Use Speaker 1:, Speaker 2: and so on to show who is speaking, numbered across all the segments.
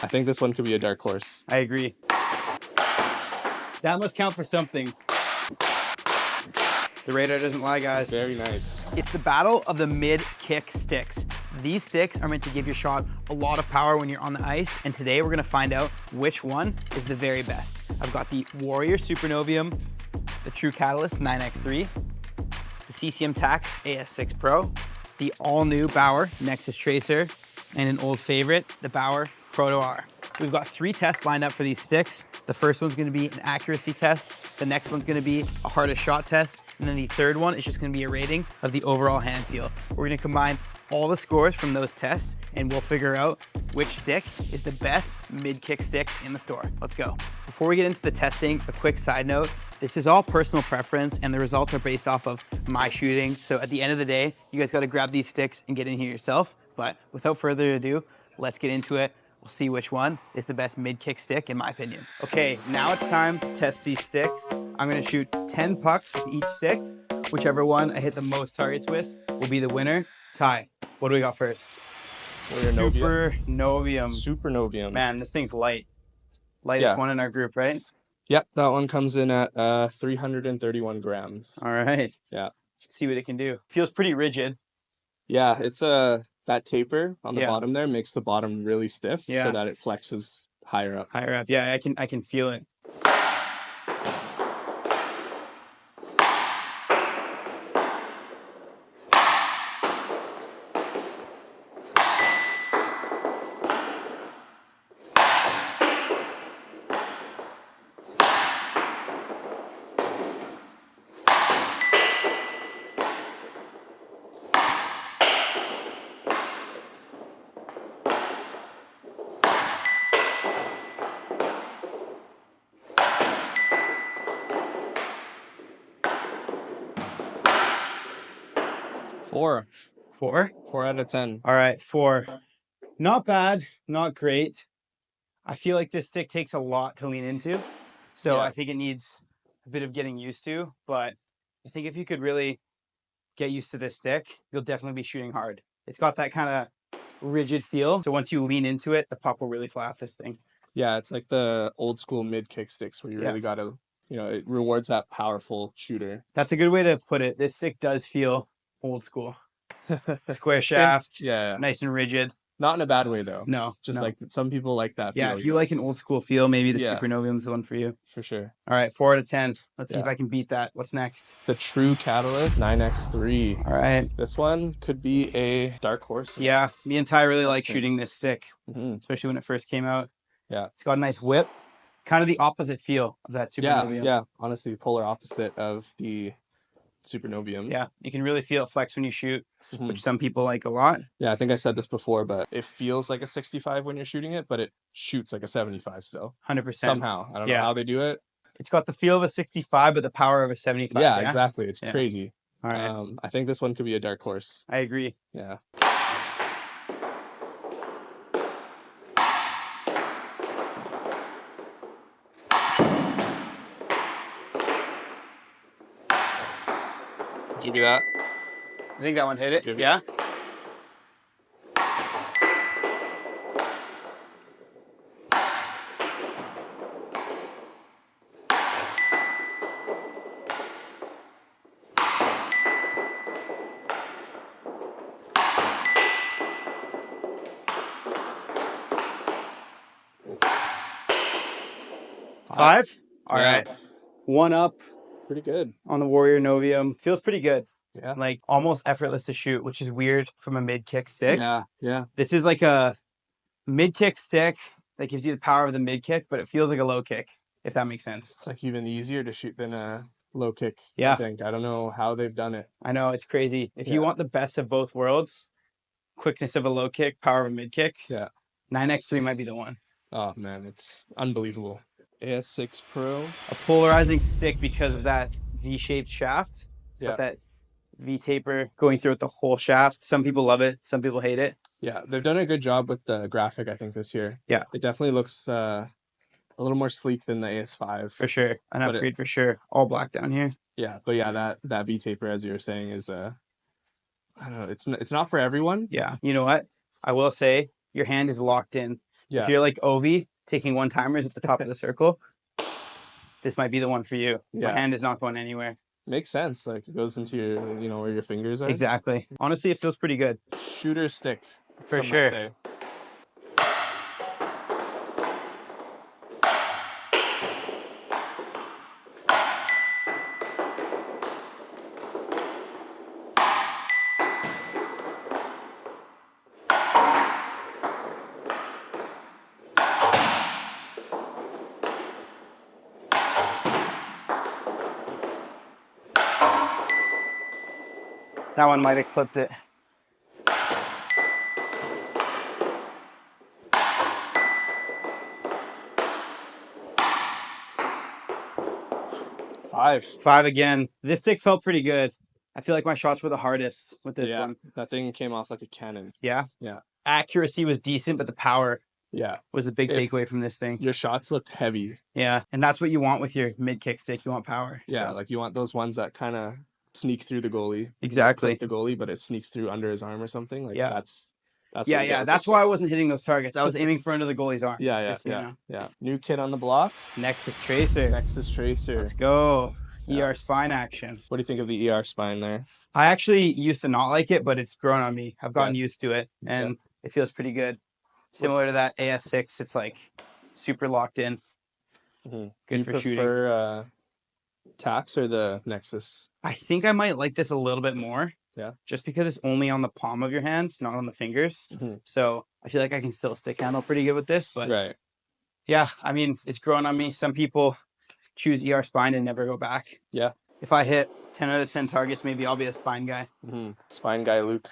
Speaker 1: I think this one could be a dark horse.
Speaker 2: I agree. That must count for something. The radar doesn't lie, guys.
Speaker 1: Very nice.
Speaker 2: It's the battle of the mid-kick sticks. These sticks are meant to give your shot a lot of power when you're on the ice, and today we're gonna find out which one is the very best. I've got the Warrior Supernovium, the True Catalyst 9X3, the CCM Tax AS6 Pro, the all-new Bauer Nexus Tracer, and an old favorite, the Bauer Proto R. We've got 3 tests lined up for these sticks. The first one's gonna be an accuracy test. The next one's gonna be a hardest shot test. And then the third one is just gonna be a rating of the overall hand feel. We're gonna combine all the scores from those tests and we'll figure out which stick is the best mid-kick stick in the store. Let's go. Before we get into the testing, a quick side note. This is all personal preference and the results are based off of my shooting. So at the end of the day, you guys gotta grab these sticks and get in here yourself. But without further ado, let's get into it. We'll see which one is the best mid-kick stick in my opinion. Okay, now it's time to test these sticks. I'm gonna shoot 10 pucks with each stick. Whichever one I hit the most targets with will be the winner. Ty, what do we got first? Supernovium.
Speaker 1: Supernovium.
Speaker 2: Man, this thing's light. Lightest one in our group, right?
Speaker 1: Yep, that one comes in at 331 grams.
Speaker 2: All right.
Speaker 1: Yeah.
Speaker 2: Let's see what it can do. Feels pretty rigid.
Speaker 1: Yeah, it's that taper on the bottom there makes the bottom really stiff so that it flexes higher up.
Speaker 2: Higher up. Yeah, I can feel it.
Speaker 1: Four.
Speaker 2: 4?
Speaker 1: 4 out of 10.
Speaker 2: All right, 4. Not bad, not great. I feel like this stick takes a lot to lean into. So I think it needs a bit of getting used to, but I think if you could really get used to this stick, you'll definitely be shooting hard. It's got that kind of rigid feel. So once you lean into it, the puck will really fly off this thing.
Speaker 1: Yeah, it's like the old school mid kick sticks where you really got to, it rewards that powerful shooter.
Speaker 2: That's a good way to put it. This stick does feel old school. Square shaft, nice and rigid.
Speaker 1: Not in a bad way though.
Speaker 2: No.
Speaker 1: Just like some people like that feel.
Speaker 2: Yeah, if you like an old school feel, maybe the Supernovium is the one for you.
Speaker 1: For sure.
Speaker 2: All right, 4 out of 10. Let's see if I can beat that. What's next?
Speaker 1: The True Catalyst 9X3.
Speaker 2: All right.
Speaker 1: This one could be a dark horse.
Speaker 2: Yeah, me and Ty really like shooting this stick, especially when it first came out.
Speaker 1: Yeah.
Speaker 2: It's got a nice whip. Kind of the opposite feel of that Supernovium.
Speaker 1: Yeah, honestly, polar opposite of the Supernovium.
Speaker 2: Yeah, you can really feel it flex when you shoot, which some people like a lot.
Speaker 1: Yeah, I think I said this before, but it feels like a 65 when you're shooting it, but it shoots like a 75 still.
Speaker 2: 100%.
Speaker 1: Somehow. I don't know how they do it.
Speaker 2: It's got the feel of a 65, but the power of a 75.
Speaker 1: Yeah, exactly. It's crazy.
Speaker 2: All right.
Speaker 1: I think this one could be a dark horse.
Speaker 2: I agree.
Speaker 1: Yeah. Give you that.
Speaker 2: I think that one hit it. Yeah. Five? All right. 1 up.
Speaker 1: Pretty good.
Speaker 2: On the Warrior Novium. Feels pretty good.
Speaker 1: Yeah.
Speaker 2: Like almost effortless to shoot, which is weird from a mid-kick stick.
Speaker 1: Yeah.
Speaker 2: This is like a mid-kick stick that gives you the power of the mid-kick, but it feels like a low kick, if that makes sense.
Speaker 1: It's like even easier to shoot than a low kick,
Speaker 2: I
Speaker 1: think. I don't know how they've done it.
Speaker 2: I know, it's crazy. If you want the best of both worlds, quickness of a low kick, power of a mid-kick, 9X3 might be the one.
Speaker 1: Oh, man, it's unbelievable. AS6 Pro.
Speaker 2: A polarizing stick because of that V-shaped shaft. It's got that V-taper going through the whole shaft. Some people love it. Some people hate it.
Speaker 1: Yeah, they've done a good job with the graphic, I think, this year.
Speaker 2: Yeah.
Speaker 1: It definitely looks a little more sleek than the AS5.
Speaker 2: For sure. An upgrade for sure. All black down here.
Speaker 1: Yeah, but yeah, that V-taper, as you were saying, is, I don't know, it's not for everyone.
Speaker 2: Yeah. You know what? I will say, your hand is locked in. If you're like Ovi, taking one-timers at the top of the circle, this might be the one for you. My hand is not going anywhere.
Speaker 1: Makes sense. Like it goes into your, you know, where your fingers are.
Speaker 2: Exactly. Honestly, it feels pretty good.
Speaker 1: Shooter stick.
Speaker 2: For
Speaker 1: some
Speaker 2: sure.
Speaker 1: might say.
Speaker 2: That one might have clipped it. Five again. This stick felt pretty good. I feel like my shots were the hardest with this one.
Speaker 1: That thing came off like a cannon.
Speaker 2: Yeah?
Speaker 1: Yeah.
Speaker 2: Accuracy was decent, but the power was the big takeaway from this thing.
Speaker 1: Your shots looked heavy.
Speaker 2: Yeah, and that's what you want with your mid-kick stick. You want power.
Speaker 1: Yeah,
Speaker 2: so.
Speaker 1: like you want those ones that kind of sneak through the goalie.
Speaker 2: Exactly.
Speaker 1: The goalie, but it sneaks through under his arm or something. Like that's
Speaker 2: That's why I wasn't hitting those targets. I was aiming for under the goalie's arm.
Speaker 1: Yeah. New kid on the block.
Speaker 2: Nexus Tracer.
Speaker 1: Let's
Speaker 2: go. ER spine action.
Speaker 1: What do you think of the ER spine there?
Speaker 2: I actually used to not like it, but it's grown on me. I've gotten used to it, and it feels pretty good. Similar to that AS6, it's like super locked in.
Speaker 1: Mm-hmm.
Speaker 2: Good for shooting.
Speaker 1: Do you prefer Tax or the Nexus?
Speaker 2: I think I might like this a little bit more.
Speaker 1: Yeah.
Speaker 2: Just because it's only on the palm of your hand, not on the fingers.
Speaker 1: Mm-hmm.
Speaker 2: So I feel like I can still stick handle pretty good with this. But yeah, I mean, it's grown on me. Some people choose ER spine and never go back.
Speaker 1: Yeah.
Speaker 2: If I hit 10 out of 10 targets, maybe I'll be a spine guy.
Speaker 1: Mm-hmm. Spine guy Luke.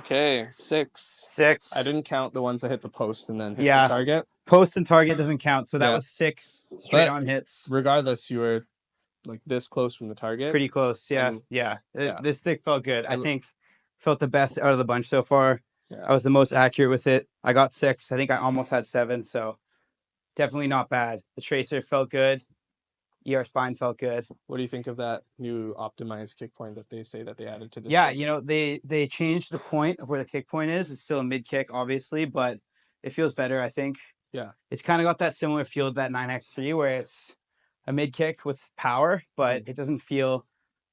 Speaker 1: Okay, 6. I didn't count the ones that hit the post and then hit the target.
Speaker 2: Post and target doesn't count, so that was 6 straight on hits.
Speaker 1: Regardless, you were like this close from the target.
Speaker 2: Pretty close, This stick felt good. I think felt the best out of the bunch so far. Yeah. I was the most accurate with it. I got 6. I think I almost had 7, so definitely not bad. The Tracer felt good. ER spine felt good.
Speaker 1: What do you think of that new optimized kick point that they say that they added to this?
Speaker 2: Yeah, you know, they changed the point of where the kick point is. It's still a mid kick, obviously, but it feels better, I think.
Speaker 1: Yeah.
Speaker 2: It's kind of got that similar feel to that 9x3 where it's a mid kick with power, but it doesn't feel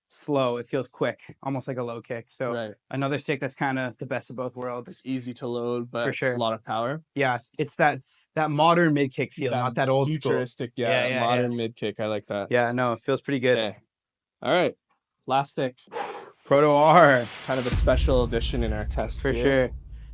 Speaker 2: slow. It feels quick, almost like a low kick. So another stick that's kind of the best of both worlds.
Speaker 1: It's easy to load, but
Speaker 2: for sure.
Speaker 1: A lot of power.
Speaker 2: Yeah, it's that modern mid kick feel, not that old
Speaker 1: futuristic,
Speaker 2: school.
Speaker 1: Modern mid kick. I like that.
Speaker 2: Yeah, no, it feels pretty good.
Speaker 1: Okay. All right, last stick.
Speaker 2: Proto R.
Speaker 1: It's kind of a special edition in our test.
Speaker 2: For sure.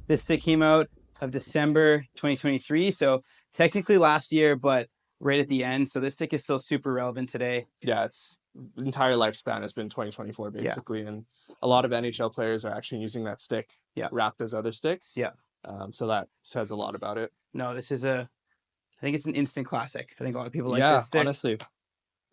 Speaker 2: This stick came out of December 2023, so technically last year, but right at the end. So this stick is still super relevant today.
Speaker 1: Yeah, its entire lifespan has been 2024 basically, and a lot of NHL players are actually using that stick wrapped as other sticks.
Speaker 2: Yeah.
Speaker 1: So that says a lot about it.
Speaker 2: No, this is I think it's an instant classic. I think a lot of people like this stick.
Speaker 1: Honestly.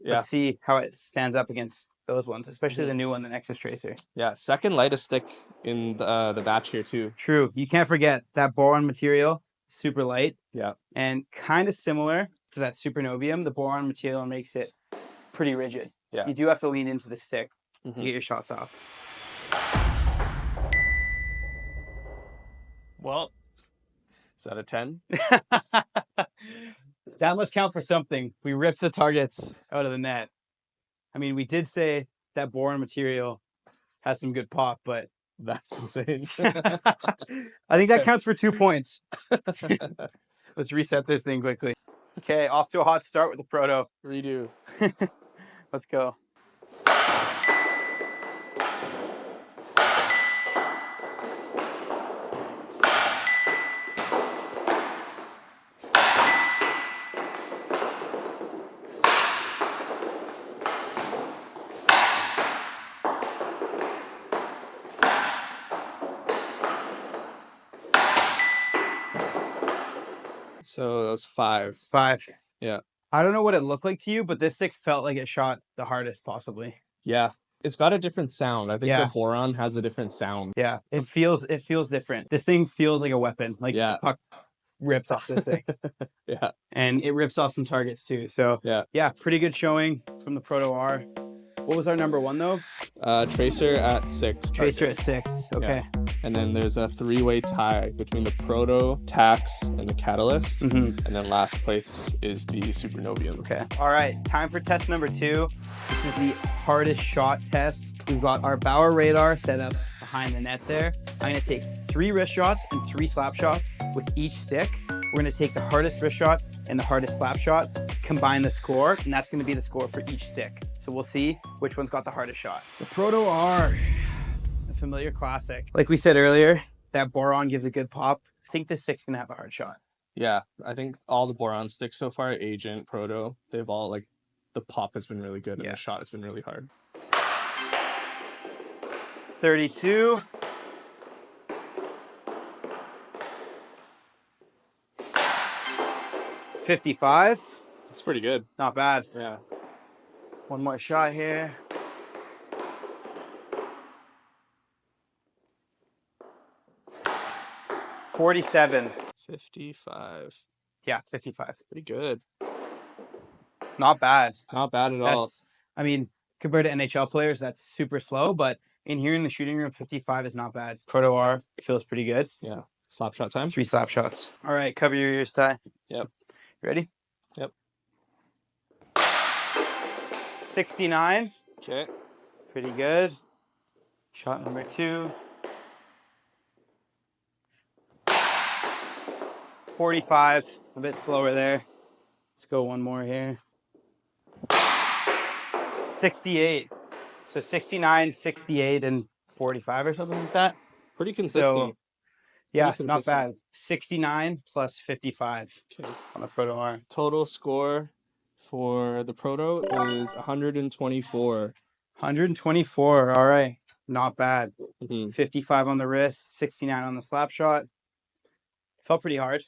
Speaker 1: Yeah.
Speaker 2: Let's see how it stands up against those ones, especially the new one, the Nexus Tracer.
Speaker 1: Yeah, second lightest stick in the batch here too.
Speaker 2: True. You can't forget that boron material, super light.
Speaker 1: Yeah.
Speaker 2: And kind of similar to that Supernovium, the boron material makes it pretty rigid.
Speaker 1: Yeah.
Speaker 2: You do have to lean into the stick to get your shots off. Well,
Speaker 1: is that a 10?
Speaker 2: That must count for something. We ripped the targets out of the net. I mean, we did say that boron material has some good pop, but
Speaker 1: that's insane.
Speaker 2: I think that counts for 2 points. Let's reset this thing quickly. Okay, off to a hot start with the Proto.
Speaker 1: Redo.
Speaker 2: Let's go.
Speaker 1: So that was 5.
Speaker 2: 5.
Speaker 1: Yeah.
Speaker 2: I don't know what it looked like to you, but this stick felt like it shot the hardest possibly.
Speaker 1: Yeah. It's got a different sound. I think
Speaker 2: Yeah.
Speaker 1: the Boron has a different sound.
Speaker 2: Yeah, it feels different. This thing feels like a weapon. Like
Speaker 1: Yeah.
Speaker 2: the puck rips off this thing.
Speaker 1: Yeah.
Speaker 2: And it rips off some targets too. So
Speaker 1: yeah,
Speaker 2: pretty good showing from the Proto R. What was our number 1 though?
Speaker 1: Tracer at 6.
Speaker 2: Tracer at
Speaker 1: targets.
Speaker 2: 6. Okay.
Speaker 1: Yeah. And then there's a 3-way tie between the Proto, Tax, and the Catalyst. And then last place is the Supernovium.
Speaker 2: Okay. All right. Time for test number 2. This is the hardest shot test. We've got our Bauer radar set up behind the net there. I'm going to take 3 wrist shots and 3 slap shots with each stick. We're going to take the hardest wrist shot and the hardest slap shot, combine the score, and that's going to be the score for each stick. So we'll see which one's got the hardest shot. The Proto R, a familiar classic. Like we said earlier, that Boron gives a good pop. I think this stick's going to have a hard shot.
Speaker 1: Yeah, I think all the Boron sticks so far, Agent, Proto, they've all, like, the pop has been really good and the shot has been really hard.
Speaker 2: 32. 55.
Speaker 1: It's pretty good.
Speaker 2: Not bad.
Speaker 1: Yeah.
Speaker 2: One more shot here. $47.
Speaker 1: 55.
Speaker 2: Yeah, 55.
Speaker 1: Pretty good.
Speaker 2: Not bad.
Speaker 1: Not bad at all.
Speaker 2: I mean, compared to NHL players, that's super slow, but in here in the shooting room, 55 is not bad. Proto R feels pretty good.
Speaker 1: Yeah. Slap shot time.
Speaker 2: 3 slap shots. All right, cover your ears, Ty.
Speaker 1: Yep.
Speaker 2: Ready?
Speaker 1: Yep.
Speaker 2: 69.
Speaker 1: Okay.
Speaker 2: Pretty good. Shot number 2. 45. A bit slower there. Let's go one more here. 68. So 69, 68, and 45 or something like that.
Speaker 1: Pretty consistent.
Speaker 2: So, yeah,
Speaker 1: Pretty
Speaker 2: not
Speaker 1: consistent.
Speaker 2: bad. 69 plus 55
Speaker 1: Okay.
Speaker 2: on the Proto R.
Speaker 1: Total score for the Proto is 124.
Speaker 2: 124. All right. Not bad.
Speaker 1: Mm-hmm.
Speaker 2: 55 on the wrist, 69 on the slap shot. Felt pretty hard.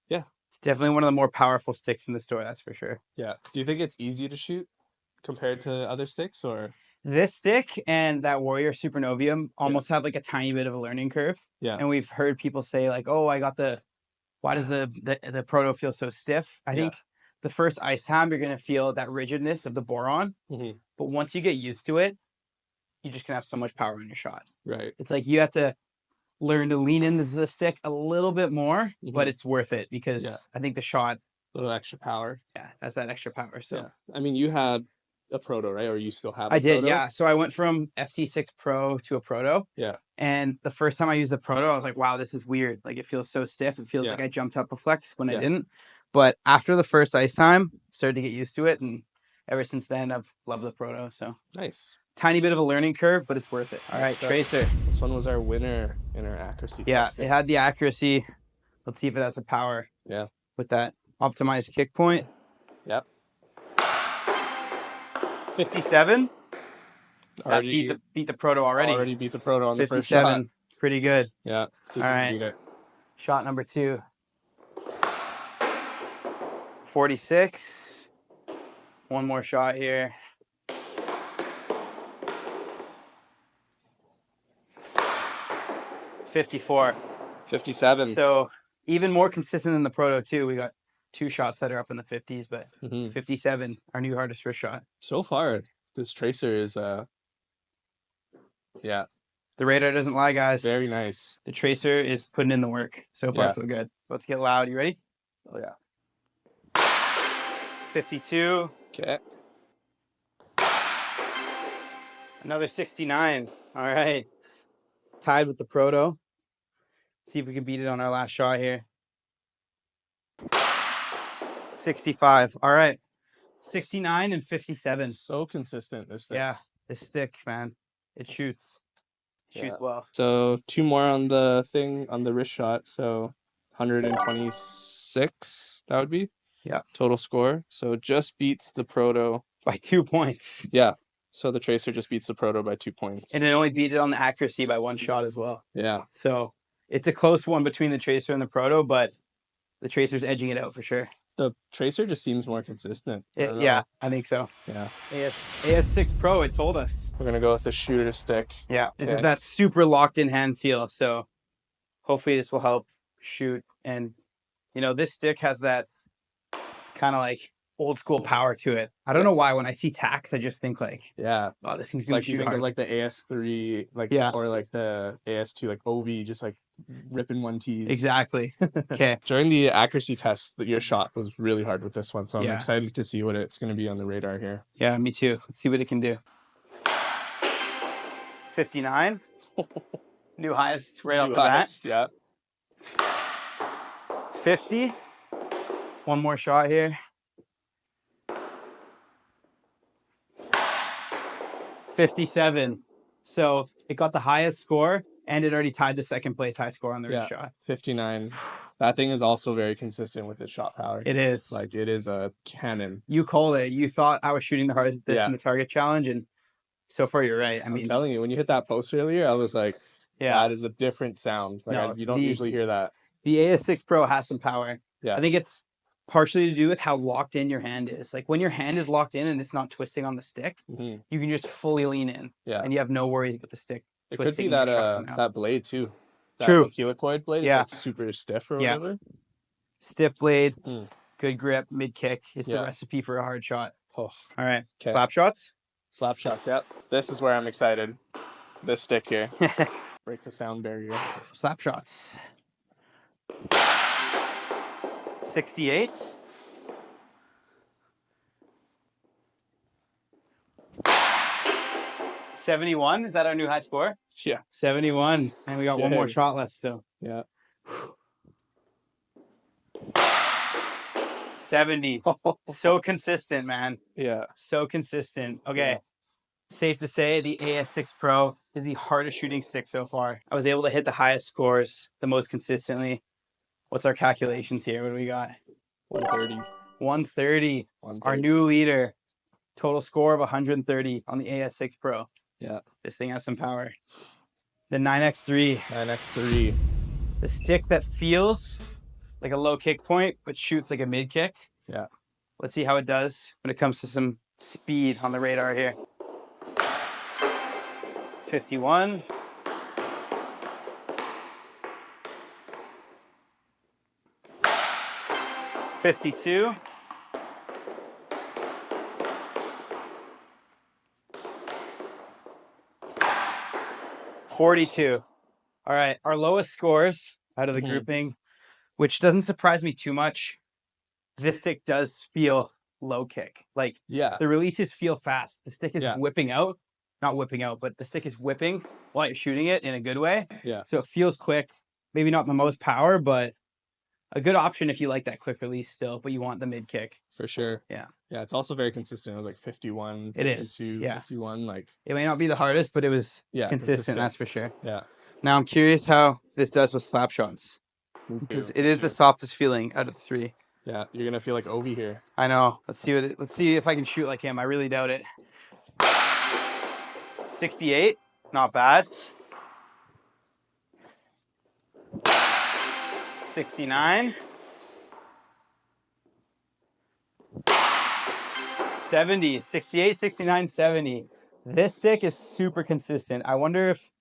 Speaker 1: Yeah.
Speaker 2: It's definitely one of the more powerful sticks in the store, that's for sure.
Speaker 1: Yeah. Do you think it's easy to shoot compared to other sticks, or?
Speaker 2: This stick and that Warrior Supernovium almost have like a tiny bit of a learning curve.
Speaker 1: Yeah.
Speaker 2: And we've heard people say like, oh, why does the Proto feel so stiff? I think the first ice time, you're going to feel that rigidness of the Boron.
Speaker 1: Mm-hmm.
Speaker 2: But once you get used to it, you're just going to have so much power in your shot.
Speaker 1: Right.
Speaker 2: It's like you have to learn to lean into the stick a little bit more, but it's worth it because I think the shot,
Speaker 1: A little extra power.
Speaker 2: has that extra power. So
Speaker 1: I mean, you had a Proto, right? Or you still have a
Speaker 2: I did,
Speaker 1: Proto?
Speaker 2: yeah. So I went from FT6 Pro to a Proto.
Speaker 1: Yeah.
Speaker 2: And the first time I used the Proto, I was like, wow, this is weird. Like it feels so stiff. It feels like I jumped up a flex when I didn't. But after the first ice time, started to get used to it. And ever since then, I've loved the Proto. So
Speaker 1: Nice.
Speaker 2: tiny bit of a learning curve, but it's worth it. All right, Tracer.
Speaker 1: This one was our winner in our accuracy
Speaker 2: Yeah,
Speaker 1: testing.
Speaker 2: it had the accuracy. Let's see if it has the power.
Speaker 1: Yeah.
Speaker 2: With that optimized kick point.
Speaker 1: Yep.
Speaker 2: 57.
Speaker 1: Already
Speaker 2: That beat the Proto already.
Speaker 1: Already beat the Proto on the first shot.
Speaker 2: 57. Pretty good.
Speaker 1: Yeah. See if
Speaker 2: All
Speaker 1: we
Speaker 2: right.
Speaker 1: can beat it.
Speaker 2: Shot number 2. 46. One more shot here. $54.
Speaker 1: 57.
Speaker 2: So even more consistent than the Proto too. We got 2 shots that are up in the 50s, but 57, our new hardest wrist shot.
Speaker 1: So far, this Tracer is
Speaker 2: The radar doesn't lie, guys.
Speaker 1: very nice.
Speaker 2: The Tracer is putting in the work. So far, so good. Let's get loud. You ready?
Speaker 1: Oh yeah.
Speaker 2: 52.
Speaker 1: Okay.
Speaker 2: Another 69. All right. Tied with the Proto. See if we can beat it on our last shot here. 65. All right. 69 and 57.
Speaker 1: So consistent, this thing.
Speaker 2: Yeah. This stick, man. It shoots. Shoots well.
Speaker 1: So 2 more on the thing, on the wrist shot. So 126, that would be.
Speaker 2: Yeah.
Speaker 1: Total score. So it just beats the Proto.
Speaker 2: By 2 points.
Speaker 1: Yeah. So the Tracer just beats the Proto by 2 points.
Speaker 2: And it only beat it on the accuracy by 1 shot as well.
Speaker 1: Yeah.
Speaker 2: So it's a close one between the Tracer and the Proto, but The Tracer's edging it out for sure.
Speaker 1: The Tracer just seems more consistent. I don't know.
Speaker 2: Yeah, I think so.
Speaker 1: Yeah.
Speaker 2: AS6 Pro, it told us.
Speaker 1: We're gonna go with the shooter stick.
Speaker 2: Yeah, this is
Speaker 1: Okay.
Speaker 2: that super locked in hand feel. So hopefully this will help shoot. And you know, this stick has that kind of like old school power to it. I don't know why when I see Tax, I just think like,
Speaker 1: Yeah.
Speaker 2: oh, this thing's gonna
Speaker 1: Like you
Speaker 2: shoot
Speaker 1: think
Speaker 2: hard.
Speaker 1: of like the AS3, like
Speaker 2: Yeah.
Speaker 1: or like the AS2, like OV, just like ripping one tees.
Speaker 2: Exactly. Okay.
Speaker 1: During the accuracy test, your shot was really hard with this one, so I'm
Speaker 2: Yeah.
Speaker 1: excited to see what it's going to be on the radar here.
Speaker 2: Yeah, me too. Let's see what it can do. 59. New highest right off the bat.
Speaker 1: Yeah.
Speaker 2: 50. One more shot here. 57. So it got the highest score and it already tied the second place high score on the
Speaker 1: Yeah.
Speaker 2: shot.
Speaker 1: 59. That thing is also very consistent with its shot power.
Speaker 2: It is.
Speaker 1: Like it is a cannon.
Speaker 2: You called it. You thought I was shooting the hardest with this
Speaker 1: Yeah.
Speaker 2: in the target challenge, and so far you're right. I
Speaker 1: I'm
Speaker 2: mean,
Speaker 1: telling you, when you hit that post earlier, I was like,
Speaker 2: yeah,
Speaker 1: that is a different sound. Like
Speaker 2: No,
Speaker 1: you don't usually hear that.
Speaker 2: the AS6 Pro has some power.
Speaker 1: Yeah.
Speaker 2: I think it's partially to do with how locked in your hand is. Like when your hand is locked in and it's not twisting on the stick,
Speaker 1: hmm
Speaker 2: you can just fully lean in,
Speaker 1: Yeah.
Speaker 2: and you have no worries with the stick.
Speaker 1: It could
Speaker 2: twisting
Speaker 1: be
Speaker 2: and
Speaker 1: that
Speaker 2: your shot coming out.
Speaker 1: that blade too. That
Speaker 2: True.
Speaker 1: helicoid blade.
Speaker 2: Yeah.
Speaker 1: It's like super stiff or
Speaker 2: Yeah.
Speaker 1: whatever.
Speaker 2: Stiff blade,
Speaker 1: Mm.
Speaker 2: good grip, mid kick is the
Speaker 1: Yeah.
Speaker 2: recipe for a hard shot.
Speaker 1: Oh,
Speaker 2: All right,
Speaker 1: 'Kay.
Speaker 2: slap shots.
Speaker 1: slap shots. Yep. This is where I'm excited. This stick here. Break the sound barrier.
Speaker 2: Slap shots. 68. 71. Is that our new high score?
Speaker 1: Yeah.
Speaker 2: 71. And we got one more
Speaker 1: Okay.
Speaker 2: shot left still.
Speaker 1: Yeah.
Speaker 2: 70. So consistent, man.
Speaker 1: Yeah.
Speaker 2: So consistent. Okay.
Speaker 1: Yeah.
Speaker 2: Safe to say the AS6 Pro is the hardest shooting stick so far. I was able to hit the highest scores the most consistently. What's our calculations here? What do we got?
Speaker 1: 130.
Speaker 2: 130.
Speaker 1: 130.
Speaker 2: Our new leader. Total score of 130 on the AS6 Pro.
Speaker 1: Yeah.
Speaker 2: This thing has some power. The 9X3.
Speaker 1: 9X3.
Speaker 2: The stick that feels like a low kick point, but shoots like a mid kick.
Speaker 1: Yeah.
Speaker 2: Let's see how it does when it comes to some speed on the radar here. 51. 52. 42. All right, our lowest scores out of the
Speaker 1: Mhm.
Speaker 2: grouping, which doesn't surprise me too much. This stick does feel low kick. Like
Speaker 1: Yeah.
Speaker 2: the releases feel fast. The stick is
Speaker 1: Yeah.
Speaker 2: whipping out, not whipping out, but the stick is whipping while you're shooting it in a good way.
Speaker 1: Yeah.
Speaker 2: So it feels quick. Maybe not the most power, but a good option if you like that quick release still, but you want the mid kick.
Speaker 1: For sure.
Speaker 2: Yeah.
Speaker 1: Yeah. It's also very consistent. It was like 51.
Speaker 2: It is,
Speaker 1: 52,
Speaker 2: yeah.
Speaker 1: 51. Like,
Speaker 2: It may not be the hardest, but it was
Speaker 1: yeah.
Speaker 2: consistent, that's for sure.
Speaker 1: Yeah.
Speaker 2: Now I'm curious how this does with slap shots,
Speaker 1: Me
Speaker 2: because
Speaker 1: too.
Speaker 2: it is the softest feeling out of the three.
Speaker 1: Yeah. You're going to feel like Ovi here.
Speaker 2: I know. Let's see if I can shoot like him. I really doubt it. 68, not bad. 69. 70, 68, 69, 70. This stick is super consistent. I wonder if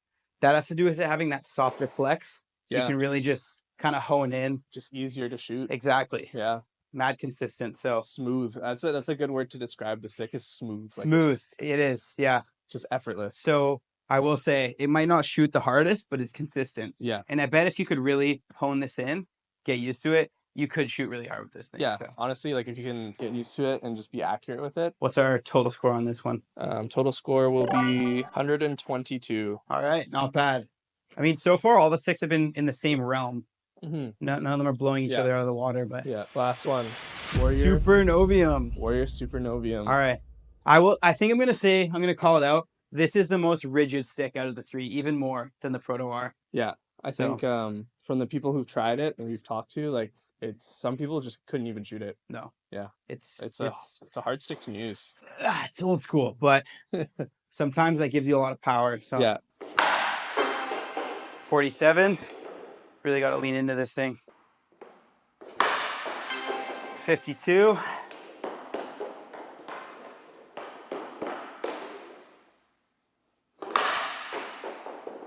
Speaker 2: that has to do with it having that softer flex.
Speaker 1: Yeah.
Speaker 2: You can really just kind of hone in.
Speaker 1: Just easier to shoot.
Speaker 2: Exactly.
Speaker 1: Yeah.
Speaker 2: Mad consistent. So
Speaker 1: Smooth. That's a good word to describe the stick is smooth. Like,
Speaker 2: smooth.
Speaker 1: it's
Speaker 2: It is. Yeah.
Speaker 1: just effortless.
Speaker 2: So I will say it might not shoot the hardest, but it's consistent.
Speaker 1: yeah.
Speaker 2: And I bet if you could really hone this in, get used to it, you could shoot really hard with this thing.
Speaker 1: Yeah.
Speaker 2: So
Speaker 1: Honestly, like if you can get used to it and just be accurate with it,
Speaker 2: what's our total score on this one?
Speaker 1: total score will be 122.
Speaker 2: All right. Not bad. I mean, so far all the sticks have been in the same realm.
Speaker 1: Mm-hmm.
Speaker 2: None of them are blowing each
Speaker 1: Yeah.
Speaker 2: other out of the water, but
Speaker 1: Yeah. Last one. Warrior
Speaker 2: Supernovium.
Speaker 1: Supernovium.
Speaker 2: All right. I think I'm gonna call it out. This is the most rigid stick out of the three, even more than the Protoar.
Speaker 1: Yeah. I
Speaker 2: So-
Speaker 1: think from the people who've tried it and we've talked to, like some people just couldn't even shoot it.
Speaker 2: No.
Speaker 1: Yeah.
Speaker 2: It's
Speaker 1: It's a hard stick to use.
Speaker 2: it's old school, but sometimes that gives you a lot of power. So
Speaker 1: Yeah.
Speaker 2: 47. Really got to lean into this thing. 52.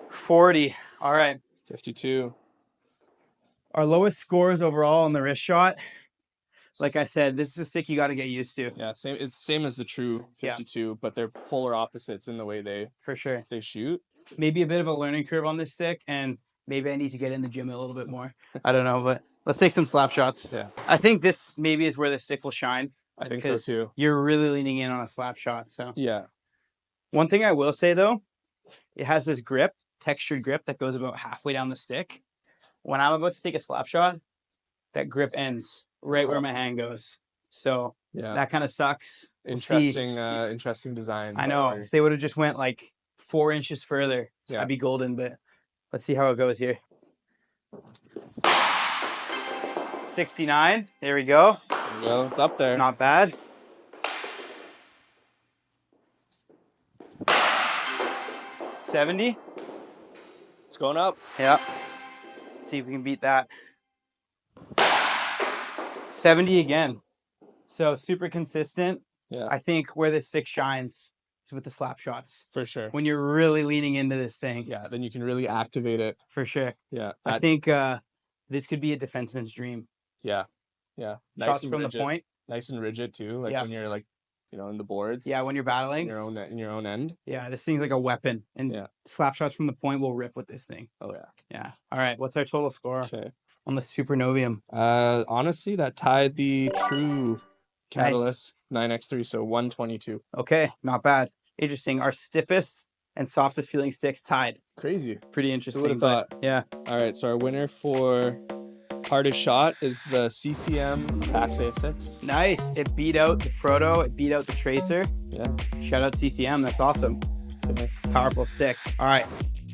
Speaker 2: 40. All right.
Speaker 1: 52.
Speaker 2: Our lowest scores overall on the wrist shot. Like I said, this is a stick you got to get used to.
Speaker 1: Yeah, same. It's same as the true 52, but they're polar opposites in the way
Speaker 2: For sure.
Speaker 1: they shoot.
Speaker 2: Maybe a bit of a learning curve on this stick, and maybe I need to get in the gym a little bit more. I don't know, but let's take some slap shots.
Speaker 1: Yeah,
Speaker 2: I think this maybe is where the stick will shine.
Speaker 1: I think so too.
Speaker 2: You're really leaning in on a slap shot. So
Speaker 1: Yeah,
Speaker 2: one thing I will say though, it has this grip, textured grip that goes about halfway down the stick. When I'm about to take a slap shot, that grip ends right where my hand goes. So
Speaker 1: yeah,
Speaker 2: that kind of sucks.
Speaker 1: interesting, interesting design.
Speaker 2: I know. If they would have just went like 4 inches further,
Speaker 1: Yeah.
Speaker 2: I'd be golden. But let's see how it goes here. 69. There we go.
Speaker 1: There you go. It's up there.
Speaker 2: Not bad. 70.
Speaker 1: It's going up.
Speaker 2: Yeah. Let's see if we can beat that. 70 again. So super consistent.
Speaker 1: Yeah,
Speaker 2: I think where this stick shines is with the slap shots.
Speaker 1: for sure.
Speaker 2: When you're really leaning into this thing.
Speaker 1: Yeah, then you can really activate it.
Speaker 2: For sure.
Speaker 1: Yeah,
Speaker 2: I think this could be a defenseman's dream.
Speaker 1: Yeah, yeah.
Speaker 2: Shots from the point.
Speaker 1: Nice and rigid too. Like when you're like, in the boards.
Speaker 2: Yeah, when you're battling.
Speaker 1: in your own end.
Speaker 2: Yeah, this thing's like a weapon, and slap shots from the point will rip with this thing.
Speaker 1: Oh yeah.
Speaker 2: Yeah. All right. What's our total score on the Supernovium?
Speaker 1: Honestly, that tied the true Catalyst 9x3, so 122.
Speaker 2: Okay, not bad. Interesting. Our stiffest and softest feeling sticks tied.
Speaker 1: Crazy.
Speaker 2: Pretty interesting.
Speaker 1: Who would have thought?
Speaker 2: Yeah.
Speaker 1: All right, so our winner for hardest shot is the CCM Pax A6.
Speaker 2: Nice. It beat out the Proto. It beat out the Tracer.
Speaker 1: Yeah.
Speaker 2: Shout out CCM. That's awesome.
Speaker 1: Okay.
Speaker 2: Powerful stick. All right.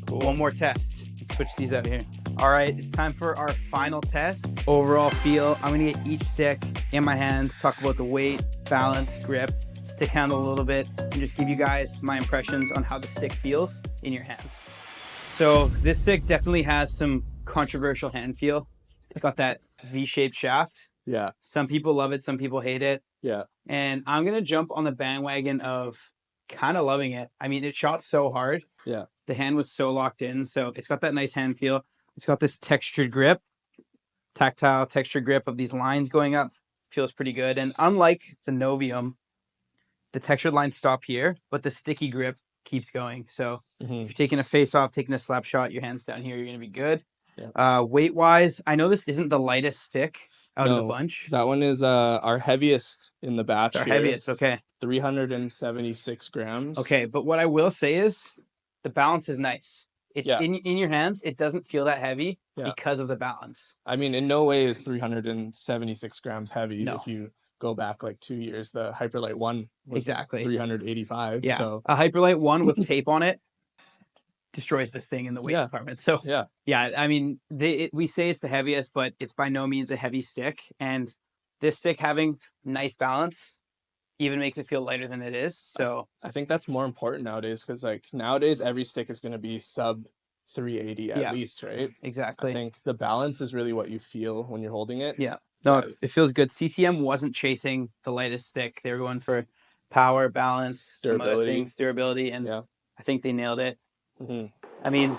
Speaker 2: Cool. One more test. Let's switch these out here. All right. It's time for our final test. Overall feel. I'm going to get each stick in my hands, talk about the weight, balance, grip, stick handle a little bit, and just give you guys my impressions on how the stick feels in your hands. So this stick definitely has some controversial hand feel. It's got that V-shaped shaft.
Speaker 1: Yeah.
Speaker 2: Some people love it. Some people hate it.
Speaker 1: Yeah.
Speaker 2: And I'm going to jump on the bandwagon of kind of loving it. I mean, it shot so hard.
Speaker 1: Yeah.
Speaker 2: The hand was so locked in. So it's got that nice hand feel. It's got this textured grip, tactile textured grip of these lines going up. Feels pretty good. And unlike the Novium, the textured lines stop here, but the sticky grip keeps going. So if you're taking a face off, taking a slap shot, your hand's down here, you're going to be good.
Speaker 1: Yeah.
Speaker 2: Weight wise, I know this isn't the lightest stick out of the bunch.
Speaker 1: That one is our heaviest in the batch.
Speaker 2: It's our heaviest, okay.
Speaker 1: 376 grams.
Speaker 2: Okay, but what I will say is the balance is nice. In your hands, it doesn't feel that heavy because of the balance.
Speaker 1: I mean, in no way is 376 grams heavy.
Speaker 2: No.
Speaker 1: If you go back like 2 years, the Hyperlight 1 was 385.
Speaker 2: Yeah,
Speaker 1: So
Speaker 2: a Hyperlight 1 with tape on it destroys this thing in the weight department. So
Speaker 1: yeah,
Speaker 2: I mean, we say it's the heaviest, but it's by no means a heavy stick. And this stick having nice balance even makes it feel lighter than it is. So
Speaker 1: I think that's more important nowadays because like nowadays every stick is going to be sub 380 at least, right?
Speaker 2: Exactly.
Speaker 1: I think the balance is really what you feel when you're holding it.
Speaker 2: Yeah. No, it feels good. CCM wasn't chasing the lightest stick. They were going for power, balance, some other things, durability, and I think they nailed it.
Speaker 1: Mm-hmm.
Speaker 2: I mean,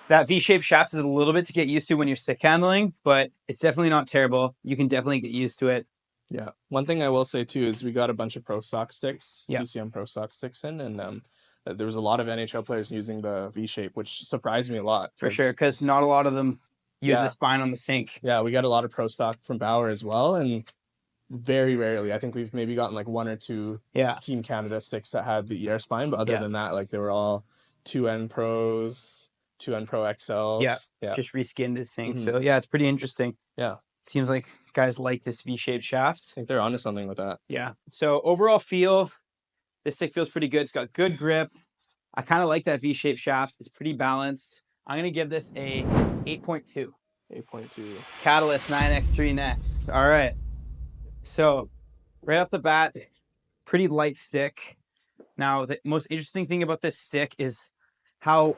Speaker 2: that V-shaped shaft is a little bit to get used to when you're stick handling, but it's definitely not terrible. You can definitely get used to it.
Speaker 1: Yeah. One thing I will say too is we got a bunch of Pro Stock sticks, CCM Pro Stock sticks in, and there was a lot of NHL players using the V-shape, which surprised me a lot.
Speaker 2: For sure, because not a lot of them use the spine on the sink.
Speaker 1: Yeah, we got a lot of Pro Stock from Bauer as well, and very rarely. I think we've maybe gotten like 1 or 2 Team Canada sticks that had the ER spine, but other than that, like they were all 2N Pros, 2N Pro XLs.
Speaker 2: Yeah. Just reskinned his sink. So yeah, it's pretty interesting.
Speaker 1: Yeah.
Speaker 2: Seems like guys like this V-shaped shaft.
Speaker 1: I think they're onto something with that.
Speaker 2: Yeah. So overall feel, this stick feels pretty good. It's got good grip. I kind of like that V-shaped shaft. It's pretty balanced. I'm going to give this a 8.2.
Speaker 1: 8.2.
Speaker 2: Catalyst 9x3 next. All right. So right off the bat, pretty light stick. Now, the most interesting thing about this stick is how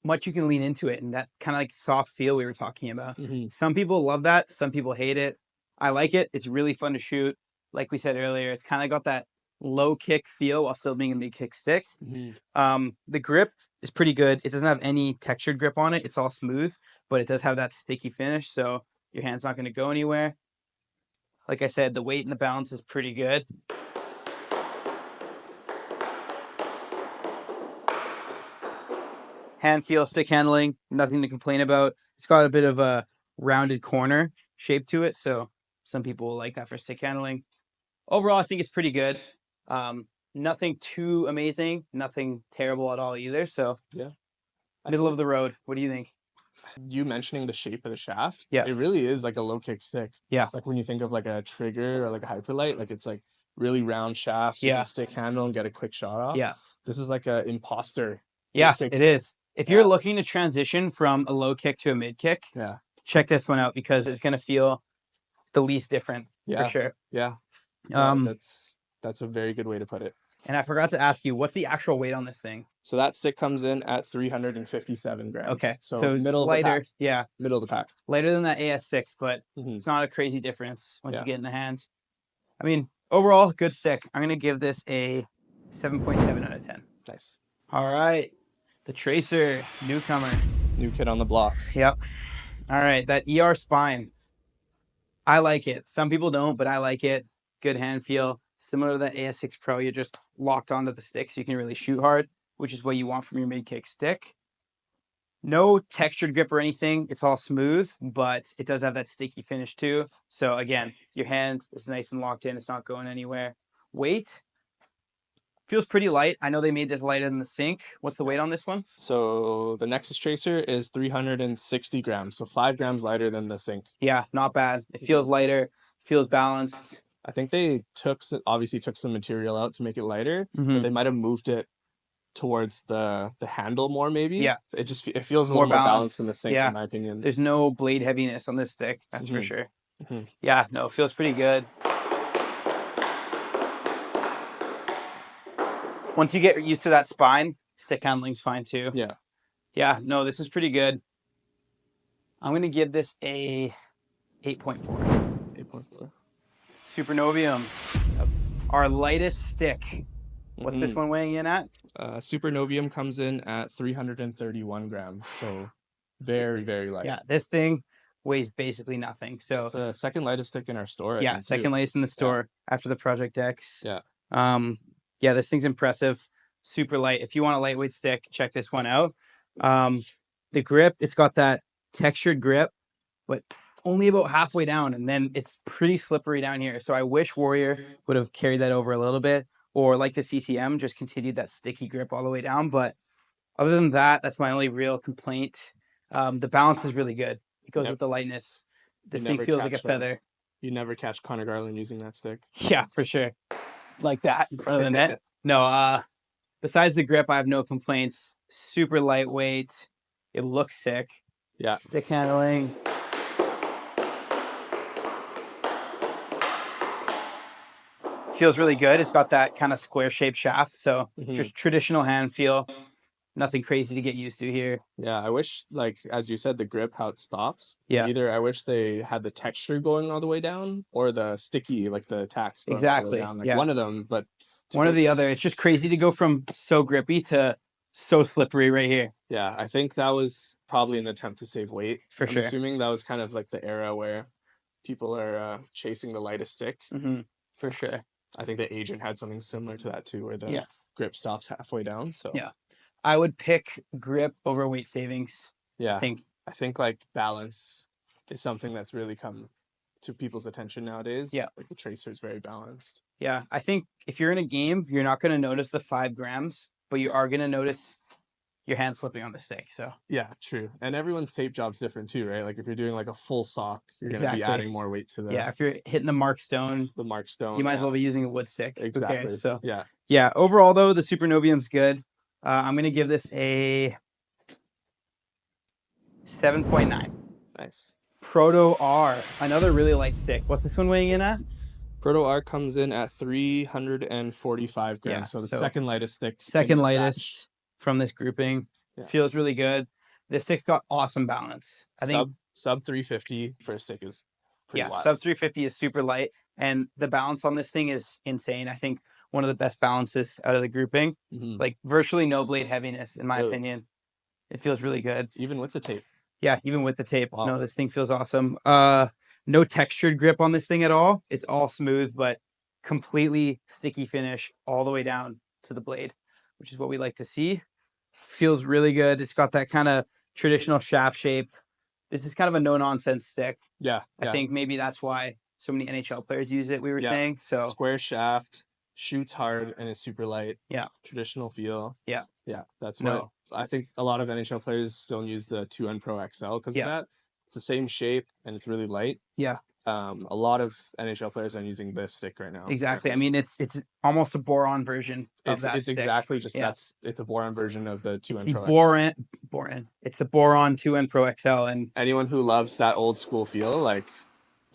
Speaker 2: much you can lean into it and that kind of like soft feel we were talking about.
Speaker 1: Mm-hmm.
Speaker 2: Some people love that. Some people hate it. I like it. It's really fun to shoot. Like we said earlier, it's kind of got that low kick feel while still being a mid kick stick.
Speaker 1: Mm-hmm.
Speaker 2: The grip is pretty good. It doesn't have any textured grip on it. It's all smooth, but it does have that sticky finish. So your hand's not going to go anywhere. Like I said, the weight and the balance is pretty good. Hand feel, stick handling, nothing to complain about. It's got a bit of a rounded corner shape to it, so some people will like that for stick handling. Overall, I think it's pretty good. Nothing too amazing, nothing terrible at all either. So
Speaker 1: Yeah,
Speaker 2: middle of the road. What do you think?
Speaker 1: You mentioning the shape of the shaft,
Speaker 2: Yeah.
Speaker 1: it really is like a low kick stick.
Speaker 2: Yeah.
Speaker 1: Like when you think of like a trigger or like a hyperlight, like it's like really round shaft, so you
Speaker 2: Yeah.
Speaker 1: can stick handle and get a quick shot off.
Speaker 2: Yeah.
Speaker 1: This is like a imposter.
Speaker 2: Yeah,
Speaker 1: kick
Speaker 2: it
Speaker 1: stick.
Speaker 2: is. If you're looking to transition from a low kick to a mid kick,
Speaker 1: Yeah.
Speaker 2: check this one out because it's gonna feel the least different for sure.
Speaker 1: Yeah. That's a very good way to put it.
Speaker 2: And I forgot to ask you, what's the actual weight on this thing?
Speaker 1: So that stick comes in at 357 grams.
Speaker 2: Okay,
Speaker 1: So
Speaker 2: it's
Speaker 1: middle of
Speaker 2: lighter.
Speaker 1: the pack.
Speaker 2: Yeah,
Speaker 1: Middle of the pack.
Speaker 2: lighter than that AS6, but
Speaker 1: Mhm.
Speaker 2: it's not a crazy difference once you
Speaker 1: Yeah.
Speaker 2: get in the hand. I mean, overall, good stick. I'm gonna give this a 7.7 out of 10.
Speaker 1: Nice.
Speaker 2: All right, the Tracer, newcomer.
Speaker 1: New kid on the block.
Speaker 2: Yep. All right, that ER spine. I like it. Some people don't, but I like it. Good hand feel. Similar to that AS6 Pro, you're just locked onto the stick so you can really shoot hard, which is what you want from your mid-kick stick. No textured grip or anything. It's all smooth, but it does have that sticky finish too. So again, your hand is nice and locked in. It's not going anywhere. Weight feels pretty light. I know they made this lighter than the Sync. What's the weight on this one?
Speaker 1: So the Nexus Tracer is 360 grams, so 5 grams lighter than the Sync.
Speaker 2: Yeah, not bad. It feels lighter, feels balanced.
Speaker 1: I think they obviously took some material out to make it lighter,
Speaker 2: Mhm.
Speaker 1: but they might have moved it towards the handle more maybe.
Speaker 2: Yeah.
Speaker 1: It feels a
Speaker 2: More
Speaker 1: little more balanced than the
Speaker 2: balanced.
Speaker 1: Sync
Speaker 2: Yeah.
Speaker 1: in my opinion.
Speaker 2: There's no blade heaviness on this stick, that's for
Speaker 1: Mhm.
Speaker 2: sure.
Speaker 1: Mhm.
Speaker 2: Yeah, no, it feels pretty good. Once you get used to that spine, stick handling's fine too.
Speaker 1: Yeah.
Speaker 2: Yeah, no, this is pretty good. I'm going to give this a 8.4.
Speaker 1: 8.4.
Speaker 2: Supernovium, our lightest stick. What's this one weighing in at?
Speaker 1: Supernovium comes in at 331 grams, so very, very light.
Speaker 2: Yeah, this thing weighs basically nothing. So
Speaker 1: It's the second lightest stick in our store. I
Speaker 2: yeah,
Speaker 1: think, too.
Speaker 2: second lightest in the store after the Project X.
Speaker 1: Yeah.
Speaker 2: Yeah, this thing's impressive. Super light. If you want a lightweight stick, check this one out. The grip, it's got that textured grip, but only about halfway down, and then it's pretty slippery down here. So I wish Warrior would have carried that over a little bit, or like the CCM, just continued that sticky grip all the way down. But other than that, that's my only real complaint. The balance is really good. It goes with the lightness. This thing
Speaker 1: never
Speaker 2: feels like a
Speaker 1: catch that.
Speaker 2: feather.
Speaker 1: You never catch Connor Garland using that stick.
Speaker 2: Yeah, for sure. Like that in front of the net. No, besides the grip, I have no complaints. Super lightweight. It looks sick.
Speaker 1: Yeah.
Speaker 2: Stick handling. Feels really good. It's got that kind of square shaped shaft. So just traditional hand feel. Nothing crazy to get used to here.
Speaker 1: Yeah, I wish, like, as you said, the grip, how it stops.
Speaker 2: Yeah.
Speaker 1: Either I wish they had the texture going all the way down or the sticky, like the tacks going all the
Speaker 2: Exactly,
Speaker 1: way down. Like
Speaker 2: yeah.
Speaker 1: one of them, but
Speaker 2: One or the other. It's just crazy to go from so grippy to so slippery right here.
Speaker 1: yeah, I think that was probably an attempt to save weight.
Speaker 2: For
Speaker 1: I'm
Speaker 2: sure.
Speaker 1: assuming that was kind of like the era where people are chasing the lightest stick.
Speaker 2: For sure.
Speaker 1: I think the Agent had something similar to that too, where the
Speaker 2: Yeah.
Speaker 1: grip stops halfway down. So
Speaker 2: Yeah. I would pick grip over weight savings.
Speaker 1: yeah,
Speaker 2: I
Speaker 1: I think like balance is something that's really come to people's attention nowadays.
Speaker 2: Yeah.
Speaker 1: Like the Tracer is very balanced.
Speaker 2: Yeah, I think if you're in a game, you're not going to notice the 5 grams, but you are going to notice your hand slipping on the stick. So
Speaker 1: Yeah, true. And everyone's tape job's different too, right? Like if you're doing like a full sock, you're going to
Speaker 2: Exactly.
Speaker 1: be adding more weight to the
Speaker 2: yeah, if you're hitting a Mark Stone,
Speaker 1: the Mark Stone.
Speaker 2: you might as well be using a wood stick. Who
Speaker 1: Exactly.
Speaker 2: cares? So
Speaker 1: Yeah.
Speaker 2: yeah, overall though, the Supernovium's good. I'm going to give this a 7.9.
Speaker 1: Nice.
Speaker 2: Proto R, another really light stick. What's this one weighing in at?
Speaker 1: Proto R comes in at 345 grams.
Speaker 2: Yeah,
Speaker 1: so the
Speaker 2: so
Speaker 1: second lightest stick. in
Speaker 2: Second
Speaker 1: this batch.
Speaker 2: lightest from this grouping.
Speaker 1: Yeah.
Speaker 2: Feels really good. This stick's got awesome balance. I think
Speaker 1: sub 350 for a stick is pretty wild.
Speaker 2: Sub 350 is super light, and the balance on this thing is insane. I think one of the best balances out of the grouping. Like virtually no blade heaviness, in my opinion. It feels really good.
Speaker 1: Even with the tape.
Speaker 2: Yeah, even with the tape.
Speaker 1: Wow.
Speaker 2: No, this thing feels awesome. No textured grip on this thing at all. It's all smooth, but completely sticky finish all the way down to the blade, which is what we like to see. Feels really good. It's got that kind of traditional shaft shape. This is kind of a no-nonsense stick.
Speaker 1: Yeah.
Speaker 2: I think maybe that's why so many NHL players use it, we were saying. So
Speaker 1: square shaft, shoots hard, and is super light.
Speaker 2: Yeah.
Speaker 1: Traditional feel.
Speaker 2: Yeah.
Speaker 1: Yeah. That's what I think a lot of NHL players still use the 2N Pro XL because of that. It's the same shape and it's really light.
Speaker 2: Yeah.
Speaker 1: A lot of NHL players are using this stick right now.
Speaker 2: Exactly. I mean, it's almost a boron version of that
Speaker 1: It's
Speaker 2: stick.
Speaker 1: exactly just it's a boron version of the 2N Pro
Speaker 2: boron. It's the boron 2N Pro XL, and
Speaker 1: anyone who loves that old school feel, like,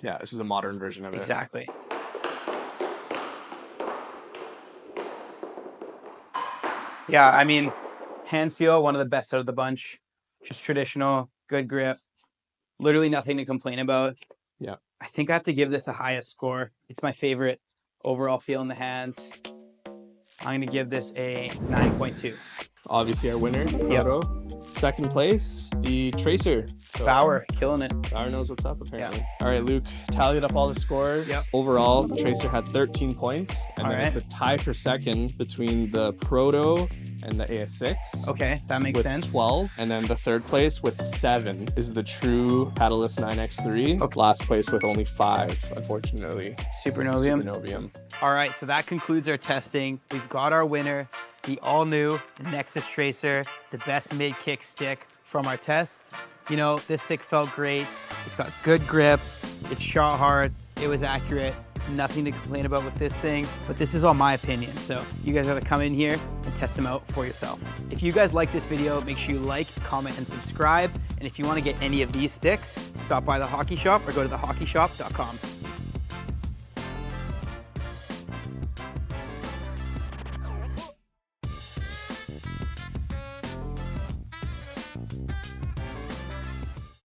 Speaker 1: yeah, this is a modern version of it.
Speaker 2: Exactly. Yeah, I mean, hand feel, one of the best out of the bunch. Just traditional, good grip. Literally nothing to complain about.
Speaker 1: Yeah.
Speaker 2: I think I have to give this the highest score. It's my favorite overall feel in the hands. I'm going to give this a 9.2.
Speaker 1: Obviously our winner, Proto. Second place, the Tracer. So
Speaker 2: Bauer, killing it.
Speaker 1: Bauer knows what's up, apparently. All right, Luke, tallied up all the scores.
Speaker 2: Yep.
Speaker 1: Overall, the Tracer had 13 points, and then it's a tie for second between the Proto and the AS6.
Speaker 2: Okay, that makes sense.
Speaker 1: With 12, and then the third place with 7 is the true Catalyst 9X3.
Speaker 2: Okay.
Speaker 1: Last place with only 5, unfortunately.
Speaker 2: Supernovium. All right, so that concludes our testing. We've got our winner, the all-new Nexus Tracer, the best mid-kick stick from our tests. You know, this stick felt great. It's got good grip. It shot hard. It was accurate. Nothing to complain about with this thing, but this is all my opinion. So you guys gotta come in here and test them out for yourself. If you guys like this video, make sure you like, comment, and subscribe. And if you wanna get any of these sticks, stop by the Hockey Shop or go to thehockeyshop.com.